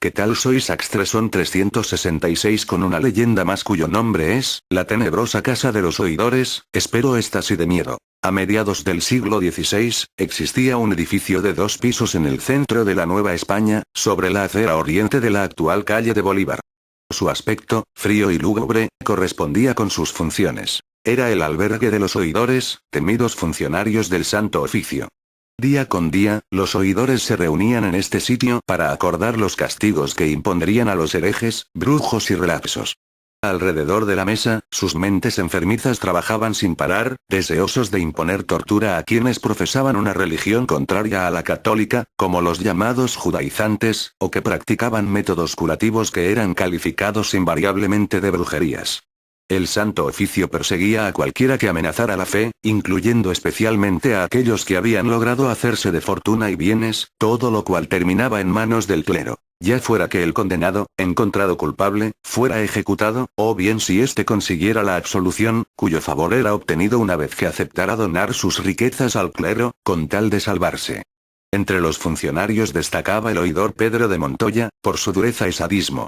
¿qué tal sois? Axtresón 366 con una leyenda más cuyo nombre es, la tenebrosa casa de los oidores, espero estasi de miedo. A mediados del siglo XVI, existía un edificio de 2 pisos en el centro de la Nueva España, sobre la acera oriente de la actual calle de Bolívar. Su aspecto, frío y lúgubre, correspondía con sus funciones. Era el albergue de los oidores, temidos funcionarios del Santo Oficio. Día con día, los oidores se reunían en este sitio para acordar los castigos que impondrían a los herejes, brujos y relapsos. Alrededor de la mesa, sus mentes enfermizas trabajaban sin parar, deseosos de imponer tortura a quienes profesaban una religión contraria a la católica, como los llamados judaizantes, o que practicaban métodos curativos que eran calificados invariablemente de brujerías. El Santo Oficio perseguía a cualquiera que amenazara la fe, incluyendo especialmente a aquellos que habían logrado hacerse de fortuna y bienes, todo lo cual terminaba en manos del clero. Ya fuera que el condenado, encontrado culpable, fuera ejecutado, o bien si éste consiguiera la absolución, cuyo favor era obtenido una vez que aceptara donar sus riquezas al clero, con tal de salvarse. Entre los funcionarios destacaba el oidor Pedro de Montoya, por su dureza y sadismo.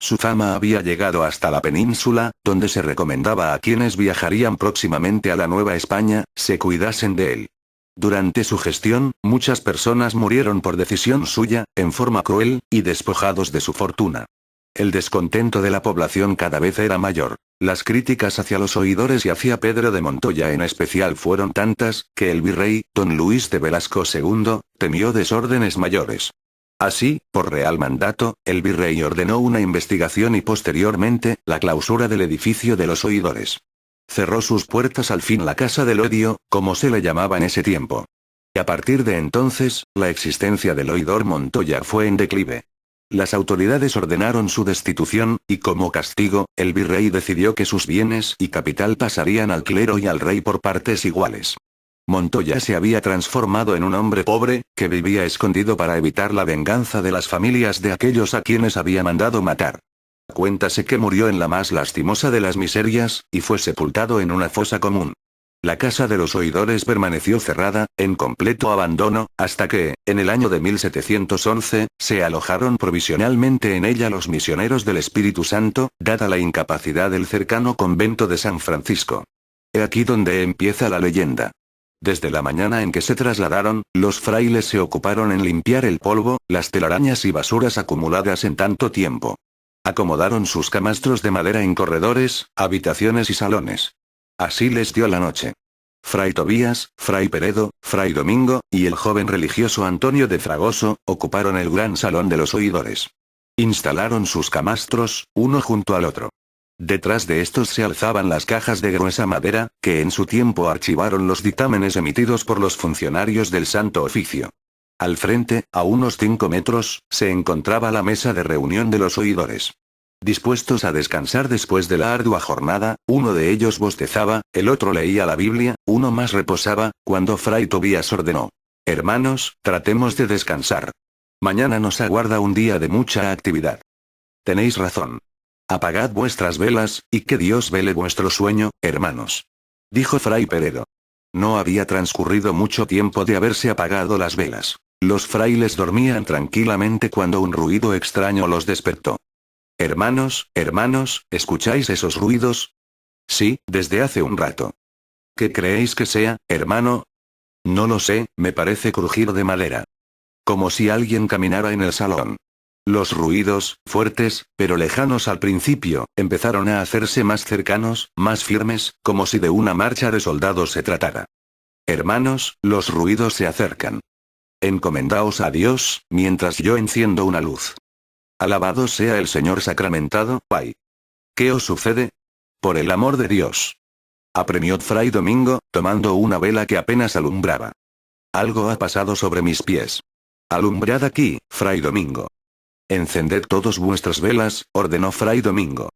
Su fama había llegado hasta la península, donde se recomendaba a quienes viajarían próximamente a la Nueva España, se cuidasen de él. Durante su gestión, muchas personas murieron por decisión suya, en forma cruel, y despojados de su fortuna. El descontento de la población cada vez era mayor. Las críticas hacia los oidores y hacia Pedro de Montoya en especial fueron tantas, que el virrey, don Luis de Velasco II, temió desórdenes mayores. Así, por real mandato, el virrey ordenó una investigación y posteriormente, la clausura del edificio de los oidores. Cerró sus puertas al fin la Casa del Odio, como se le llamaba en ese tiempo. Y a partir de entonces, la existencia del oidor Montoya fue en declive. Las autoridades ordenaron su destitución, y como castigo, el virrey decidió que sus bienes y capital pasarían al clero y al rey por partes iguales. Montoya se había transformado en un hombre pobre, que vivía escondido para evitar la venganza de las familias de aquellos a quienes había mandado matar. Cuéntase que murió en la más lastimosa de las miserias, y fue sepultado en una fosa común. La casa de los oidores permaneció cerrada, en completo abandono, hasta que, en el año de 1711, se alojaron provisionalmente en ella los misioneros del Espíritu Santo, dada la incapacidad del cercano convento de San Francisco. He aquí donde empieza la leyenda. Desde la mañana en que se trasladaron, los frailes se ocuparon en limpiar el polvo, las telarañas y basuras acumuladas en tanto tiempo. Acomodaron sus camastros de madera en corredores, habitaciones y salones. Así les dio la noche. Fray Tobías, Fray Peredo, Fray Domingo, y el joven religioso Antonio de Fragoso, ocuparon el gran salón de los oidores. Instalaron sus camastros, uno junto al otro. Detrás de estos se alzaban las cajas de gruesa madera, que en su tiempo archivaron los dictámenes emitidos por los funcionarios del Santo Oficio. Al frente, a unos 5 metros, se encontraba la mesa de reunión de los oidores. Dispuestos a descansar después de la ardua jornada, uno de ellos bostezaba, el otro leía la Biblia, uno más reposaba, cuando Fray Tobías ordenó: «Hermanos, tratemos de descansar. Mañana nos aguarda un día de mucha actividad». «Tenéis razón. Apagad vuestras velas, y que Dios vele vuestro sueño, hermanos», dijo Fray Peredo. No había transcurrido mucho tiempo de haberse apagado las velas. Los frailes dormían tranquilamente cuando un ruido extraño los despertó. «Hermanos, hermanos, ¿escucháis esos ruidos?» «Sí, desde hace un rato». «¿Qué creéis que sea, hermano?» «No lo sé, me parece crujir de madera. Como si alguien caminara en el salón». Los ruidos, fuertes, pero lejanos al principio, empezaron a hacerse más cercanos, más firmes, como si de una marcha de soldados se tratara. «Hermanos, los ruidos se acercan. Encomendaos a Dios, mientras yo enciendo una luz». «Alabado sea el Señor sacramentado, ay. ¿Qué os sucede? Por el amor de Dios», apremió Fray Domingo, tomando una vela que apenas alumbraba. «Algo ha pasado sobre mis pies». «Alumbrad aquí, Fray Domingo». «Encended todos vuestras velas», ordenó Fray Domingo.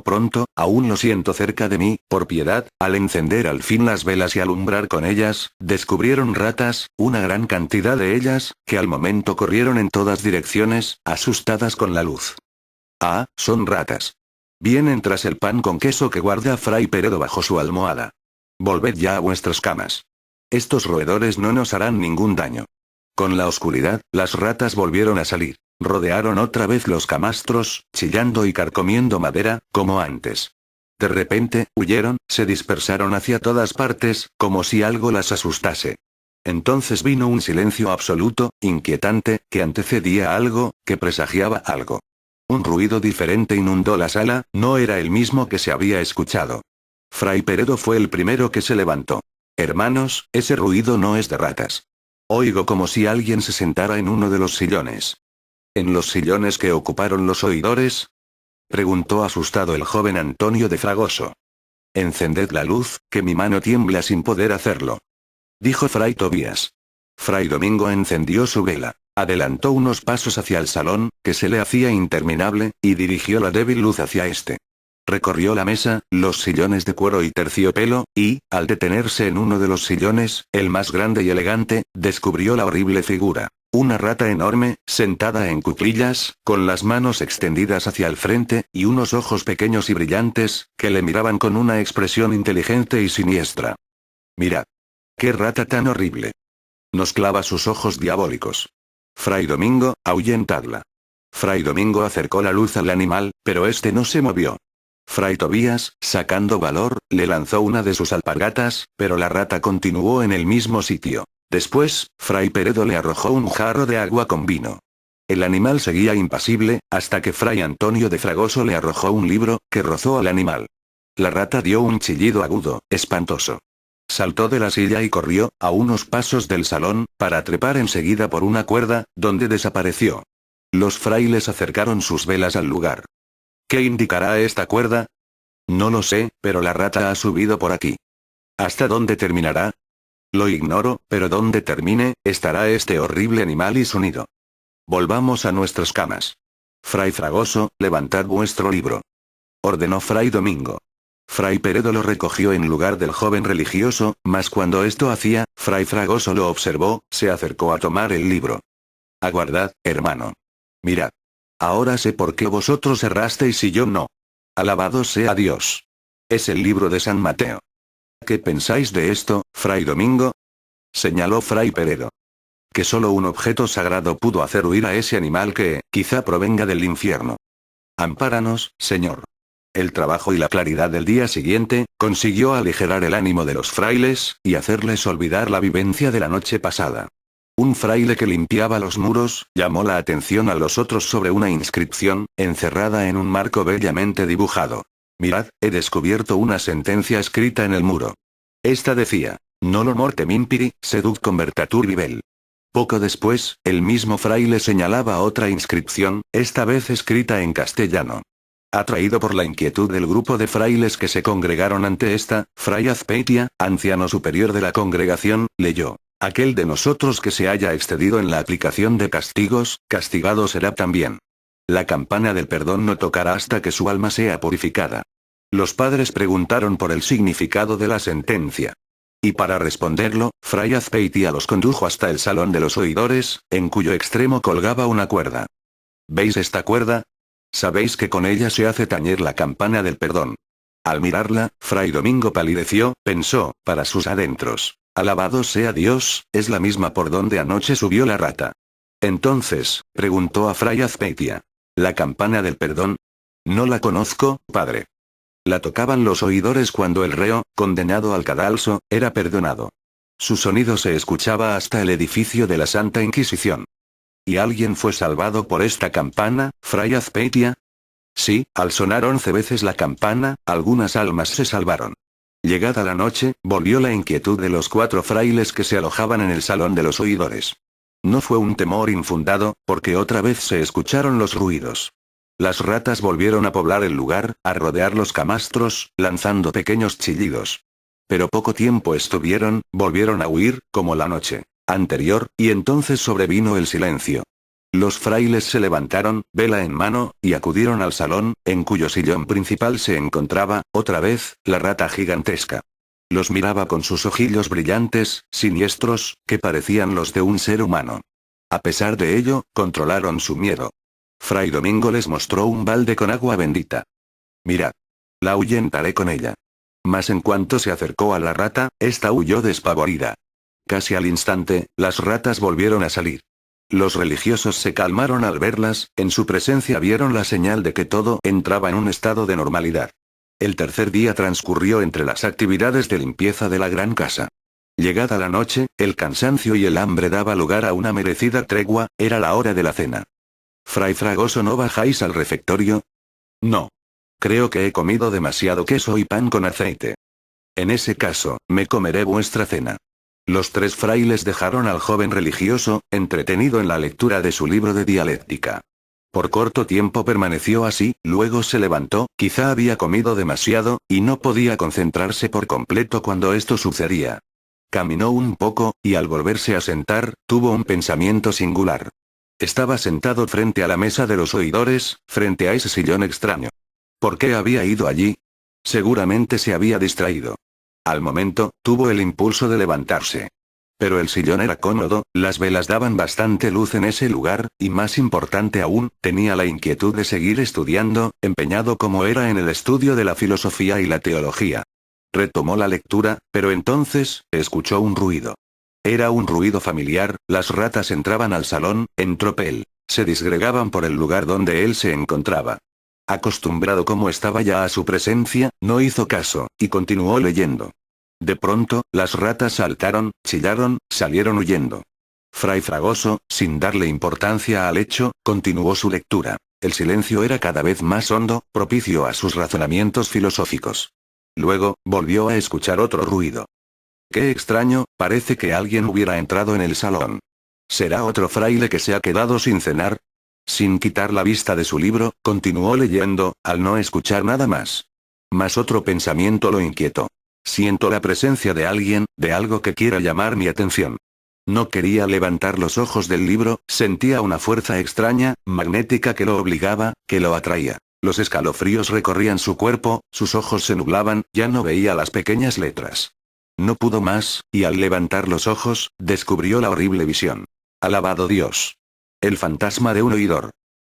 «Pronto, aún lo siento cerca de mí, por piedad». Al encender al fin las velas y alumbrar con ellas, descubrieron ratas, una gran cantidad de ellas, que al momento corrieron en todas direcciones, asustadas con la luz. «Ah, son ratas. Vienen tras el pan con queso que guarda Fray Peredo bajo su almohada. Volved ya a vuestras camas. Estos roedores no nos harán ningún daño». Con la oscuridad, las ratas volvieron a salir. Rodearon otra vez los camastros, chillando y carcomiendo madera, como antes. De repente, huyeron, se dispersaron hacia todas partes, como si algo las asustase. Entonces vino un silencio absoluto, inquietante, que antecedía algo, que presagiaba algo. Un ruido diferente inundó la sala, no era el mismo que se había escuchado. Fray Peredo fue el primero que se levantó. Hermanos, ese ruido no es de ratas. Oigo como si alguien se sentara en uno de los sillones. ¿En los sillones que ocuparon los oidores? Preguntó asustado el joven Antonio de Fragoso. Encended la luz, que mi mano tiembla sin poder hacerlo. Dijo Fray Tobías. Fray Domingo encendió su vela, adelantó unos pasos hacia el salón, que se le hacía interminable, y dirigió la débil luz hacia este. Recorrió la mesa, los sillones de cuero y terciopelo, y, al detenerse en uno de los sillones, el más grande y elegante, descubrió la horrible figura. Una rata enorme, sentada en cuclillas, con las manos extendidas hacia el frente, y unos ojos pequeños y brillantes, que le miraban con una expresión inteligente y siniestra. Mirad. ¡Qué rata tan horrible! Nos clava sus ojos diabólicos. Fray Domingo, ahuyentadla. Fray Domingo acercó la luz al animal, pero este no se movió. Fray Tobías, sacando valor, le lanzó una de sus alpargatas, pero la rata continuó en el mismo sitio. Después, Fray Peredo le arrojó un jarro de agua con vino. El animal seguía impasible, hasta que Fray Antonio de Fragoso le arrojó un libro, que rozó al animal. La rata dio un chillido agudo, espantoso. Saltó de la silla y corrió, a unos pasos del salón, para trepar enseguida por una cuerda, donde desapareció. Los frailes acercaron sus velas al lugar. ¿Qué indicará esta cuerda? No lo sé, pero la rata ha subido por aquí. ¿Hasta dónde terminará? Lo ignoro, pero donde termine, estará este horrible animal y su nido. Volvamos a nuestras camas. Fray Fragoso, levantad vuestro libro. Ordenó Fray Domingo. Fray Peredo lo recogió en lugar del joven religioso, mas cuando esto hacía, Fray Fragoso lo observó, se acercó a tomar el libro. Aguardad, hermano. Mirad. Ahora sé por qué vosotros errasteis y yo no. Alabado sea Dios. Es el libro de San Mateo. ¿Qué pensáis de esto, Fray Domingo? Señaló Fray Peredo. Que solo un objeto sagrado pudo hacer huir a ese animal que, quizá provenga del infierno. Ampáranos, Señor. El trabajo y la claridad del día siguiente, consiguió aligerar el ánimo de los frailes, y hacerles olvidar la vivencia de la noche pasada. Un fraile que limpiaba los muros, llamó la atención a los otros sobre una inscripción, encerrada en un marco bellamente dibujado. Mirad, he descubierto una sentencia escrita en el muro. Esta decía, Nolo mortem impiri, sed convertatur vivel. Poco después, el mismo fraile señalaba otra inscripción, esta vez escrita en castellano. Atraído por la inquietud del grupo de frailes que se congregaron ante esta, Fray Azpeitia, anciano superior de la congregación, leyó. Aquel de nosotros que se haya excedido en la aplicación de castigos, castigado será también. La campana del perdón no tocará hasta que su alma sea purificada. Los padres preguntaron por el significado de la sentencia. Y para responderlo, Fray Azpeitia los condujo hasta el salón de los oidores, en cuyo extremo colgaba una cuerda. ¿Veis esta cuerda? Sabéis que con ella se hace tañer la campana del perdón. Al mirarla, Fray Domingo palideció, pensó, para sus adentros. Alabado sea Dios, es la misma por donde anoche subió la rata. Entonces, preguntó a Fray Azpeitia. ¿La campana del perdón? No la conozco, padre. La tocaban los oidores cuando el reo, condenado al cadalso, era perdonado. Su sonido se escuchaba hasta el edificio de la Santa Inquisición. ¿Y alguien fue salvado por esta campana, Fray Azpeitia? Sí, al sonar 11 veces la campana, algunas almas se salvaron. Llegada la noche, volvió la inquietud de los 4 frailes que se alojaban en el salón de los oidores. No fue un temor infundado, porque otra vez se escucharon los ruidos. Las ratas volvieron a poblar el lugar, a rodear los camastros, lanzando pequeños chillidos. Pero poco tiempo estuvieron, volvieron a huir, como la noche anterior, y entonces sobrevino el silencio. Los frailes se levantaron, vela en mano, y acudieron al salón, en cuyo sillón principal se encontraba, otra vez, la rata gigantesca. Los miraba con sus ojillos brillantes, siniestros, que parecían los de un ser humano. A pesar de ello, controlaron su miedo. Fray Domingo les mostró un balde con agua bendita. Mirad. La ahuyentaré con ella. Mas en cuanto se acercó a la rata, esta huyó despavorida. Casi al instante, las ratas volvieron a salir. Los religiosos se calmaron al verlas, en su presencia vieron la señal de que todo entraba en un estado de normalidad. El tercer día transcurrió entre las actividades de limpieza de la gran casa. Llegada la noche, el cansancio y el hambre daba lugar a una merecida tregua, era la hora de la cena. Fray Fragoso, ¿no bajáis al refectorio? No. Creo que he comido demasiado queso y pan con aceite. En ese caso, me comeré vuestra cena. Los tres frailes dejaron al joven religioso, entretenido en la lectura de su libro de dialéctica. Por corto tiempo permaneció así, luego se levantó, quizá había comido demasiado, y no podía concentrarse por completo cuando esto sucedía. Caminó un poco, y al volverse a sentar, tuvo un pensamiento singular. Estaba sentado frente a la mesa de los oidores, frente a ese sillón extraño. ¿Por qué había ido allí? Seguramente se había distraído. Al momento, tuvo el impulso de levantarse. Pero el sillón era cómodo, las velas daban bastante luz en ese lugar, y más importante aún, tenía la inquietud de seguir estudiando, empeñado como era en el estudio de la filosofía y la teología. Retomó la lectura, pero entonces, escuchó un ruido. Era un ruido familiar, las ratas entraban al salón, en tropel. Se disgregaban por el lugar donde él se encontraba. Acostumbrado como estaba ya a su presencia, no hizo caso, y continuó leyendo. De pronto, las ratas saltaron, chillaron, salieron huyendo. Fray Fragoso, sin darle importancia al hecho, continuó su lectura. El silencio era cada vez más hondo, propicio a sus razonamientos filosóficos. Luego, volvió a escuchar otro ruido. Qué extraño, parece que alguien hubiera entrado en el salón. ¿Será otro fraile que se ha quedado sin cenar? Sin quitar la vista de su libro, continuó leyendo, al no escuchar nada más. Mas otro pensamiento lo inquietó. Siento la presencia de alguien, de algo que quiera llamar mi atención. No quería levantar los ojos del libro, sentía una fuerza extraña, magnética que lo obligaba, que lo atraía. Los escalofríos recorrían su cuerpo, sus ojos se nublaban, ya no veía las pequeñas letras. No pudo más, y al levantar los ojos, descubrió la horrible visión. Alabado Dios. El fantasma de un oidor.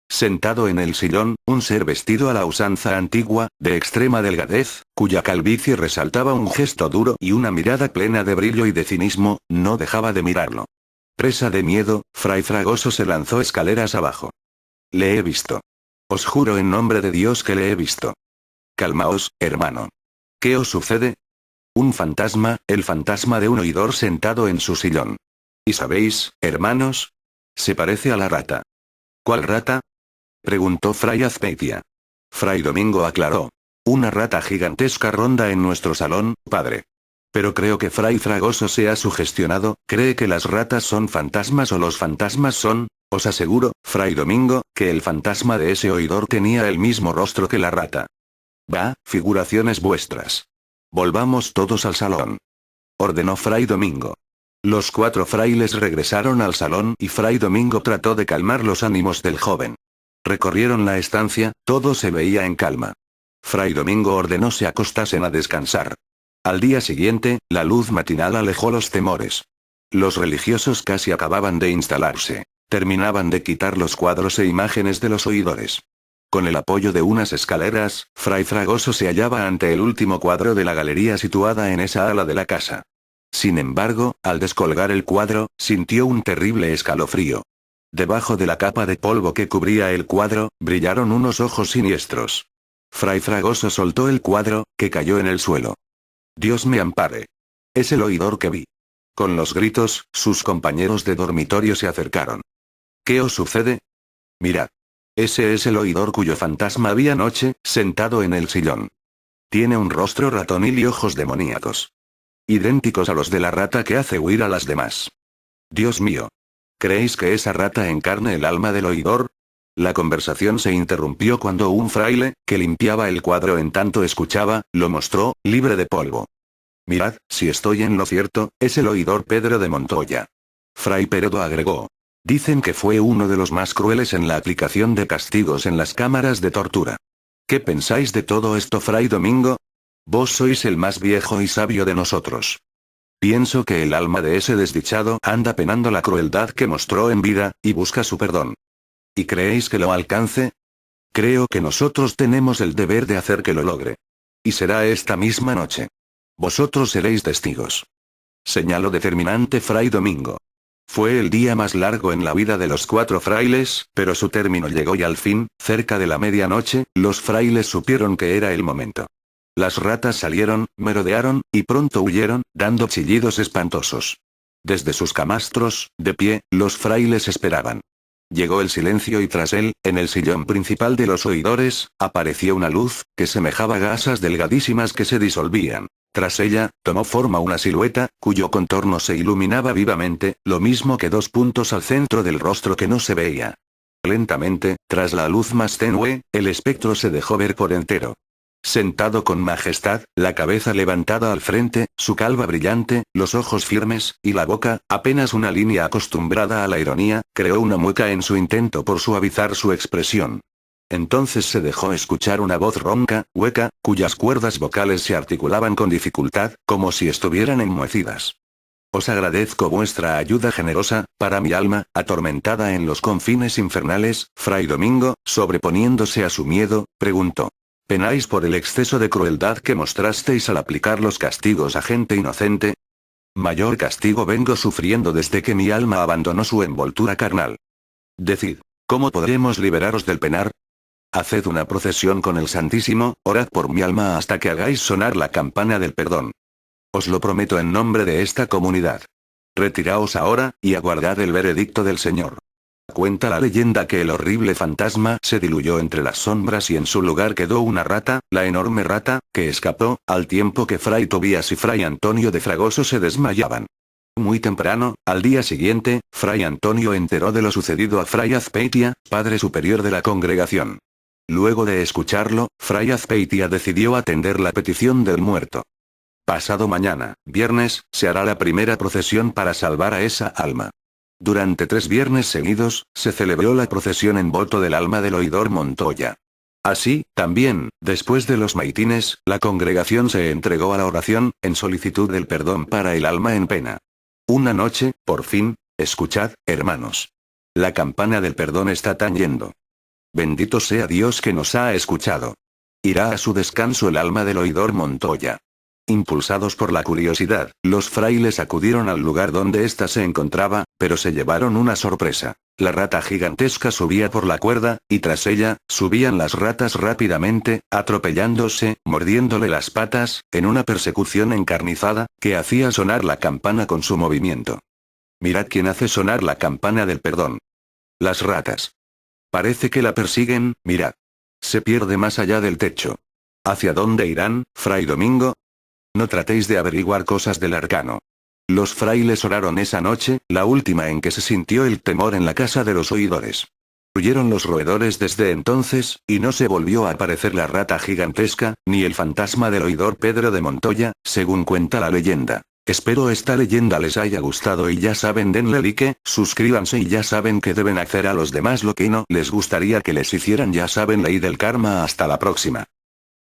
Sentado en el sillón, un ser vestido a la usanza antigua, de extrema delgadez, cuya calvicie resaltaba un gesto duro y una mirada plena de brillo y de cinismo, no dejaba de mirarlo. Presa de miedo, Fray Fragoso se lanzó escaleras abajo. Le he visto. Os juro en nombre de Dios que le he visto. Calmaos, hermano. ¿Qué os sucede? Un fantasma, el fantasma de un oidor sentado en su sillón. ¿Y sabéis, hermanos? Se parece a la rata. ¿Cuál rata? Preguntó Fray Azpeitia. Fray Domingo aclaró. Una rata gigantesca ronda en nuestro salón, padre. Pero creo que Fray Fragoso se ha sugestionado, cree que las ratas son fantasmas o los fantasmas son, os aseguro, Fray Domingo, que el fantasma de ese oidor tenía el mismo rostro que la rata. Bah, figuraciones vuestras. Volvamos todos al salón. Ordenó Fray Domingo. Los cuatro frailes regresaron al salón y Fray Domingo trató de calmar los ánimos del joven. Recorrieron la estancia, todo se veía en calma. Fray Domingo ordenó se acostasen a descansar. Al día siguiente, la luz matinal alejó los temores. Los religiosos casi acababan de instalarse. Terminaban de quitar los cuadros e imágenes de los oidores. Con el apoyo de unas escaleras, Fray Fragoso se hallaba ante el último cuadro de la galería situada en esa ala de la casa. Sin embargo, al descolgar el cuadro, sintió un terrible escalofrío. Debajo de la capa de polvo que cubría el cuadro, brillaron unos ojos siniestros. Fray Fragoso soltó el cuadro, que cayó en el suelo. Dios me ampare. Es el oidor que vi. Con los gritos, sus compañeros de dormitorio se acercaron. ¿Qué os sucede? Mirad. Ese es el oidor cuyo fantasma vi anoche, sentado en el sillón. Tiene un rostro ratonil y ojos demoníacos. Idénticos a los de la rata que hace huir a las demás. Dios mío. ¿Creéis que esa rata encarne el alma del oidor? La conversación se interrumpió cuando un fraile, que limpiaba el cuadro en tanto escuchaba, lo mostró, libre de polvo. Mirad, si estoy en lo cierto, es el oidor Pedro de Montoya. Fray Peredo agregó. Dicen que fue uno de los más crueles en la aplicación de castigos en las cámaras de tortura. ¿Qué pensáis de todo esto, Fray Domingo? Vos sois el más viejo y sabio de nosotros. Pienso que el alma de ese desdichado anda penando la crueldad que mostró en vida, y busca su perdón. ¿Y creéis que lo alcance? Creo que nosotros tenemos el deber de hacer que lo logre. Y será esta misma noche. Vosotros seréis testigos. Señaló determinante Fray Domingo. Fue el día más largo en la vida de los 4 frailes, pero su término llegó y al fin, cerca de la medianoche, los frailes supieron que era el momento. Las ratas salieron, merodearon, y pronto huyeron, dando chillidos espantosos. Desde sus camastros, de pie, los frailes esperaban. Llegó el silencio y tras él, en el sillón principal de los oidores, apareció una luz, que semejaba gasas delgadísimas que se disolvían. Tras ella, tomó forma una silueta, cuyo contorno se iluminaba vivamente, lo mismo que 2 puntos al centro del rostro que no se veía. Lentamente, tras la luz más tenue, el espectro se dejó ver por entero. Sentado con majestad, la cabeza levantada al frente, su calva brillante, los ojos firmes, y la boca, apenas una línea acostumbrada a la ironía, creó una mueca en su intento por suavizar su expresión. Entonces se dejó escuchar una voz ronca, hueca, cuyas cuerdas vocales se articulaban con dificultad, como si estuvieran enmohecidas. Os agradezco vuestra ayuda generosa, para mi alma, atormentada en los confines infernales. Fray Domingo, sobreponiéndose a su miedo, preguntó. ¿Penáis por el exceso de crueldad que mostrasteis al aplicar los castigos a gente inocente? Mayor castigo vengo sufriendo desde que mi alma abandonó su envoltura carnal. Decid, ¿cómo podremos liberaros del penar? Haced una procesión con el Santísimo, orad por mi alma hasta que hagáis sonar la campana del perdón. Os lo prometo en nombre de esta comunidad. Retiraos ahora, y aguardad el veredicto del Señor. Cuenta la leyenda que el horrible fantasma se diluyó entre las sombras y en su lugar quedó una rata, la enorme rata, que escapó, al tiempo que Fray Tobías y Fray Antonio de Fragoso se desmayaban. Muy temprano, al día siguiente, Fray Antonio enteró de lo sucedido a Fray Azpeitia, padre superior de la congregación. Luego de escucharlo, Fray Azpeitia decidió atender la petición del muerto. Pasado mañana, viernes, se hará la primera procesión para salvar a esa alma. Durante 3 viernes seguidos, se celebró la procesión en voto del alma del oidor Montoya. Así, también, después de los maitines, la congregación se entregó a la oración, en solicitud del perdón para el alma en pena. Una noche, por fin, escuchad, hermanos. La campana del perdón está tañendo. Bendito sea Dios que nos ha escuchado. Irá a su descanso el alma del oidor Montoya. Impulsados por la curiosidad, los frailes acudieron al lugar donde ésta se encontraba, pero se llevaron una sorpresa. La rata gigantesca subía por la cuerda, y tras ella, subían las ratas rápidamente, atropellándose, mordiéndole las patas, en una persecución encarnizada, que hacía sonar la campana con su movimiento. Mirad quién hace sonar la campana del perdón. Las ratas. Parece que la persiguen, mirad. Se pierde más allá del techo. ¿Hacia dónde irán, Fray Domingo? No tratéis de averiguar cosas del arcano. Los frailes oraron esa noche, la última en que se sintió el temor en la casa de los oidores. Huyeron los roedores desde entonces, y no se volvió a aparecer la rata gigantesca, ni el fantasma del oidor Pedro de Montoya, según cuenta la leyenda. Espero esta leyenda les haya gustado y ya saben, denle like, suscríbanse y ya saben que deben hacer a los demás lo que no les gustaría que les hicieran, ya saben, ley del karma. Hasta la próxima.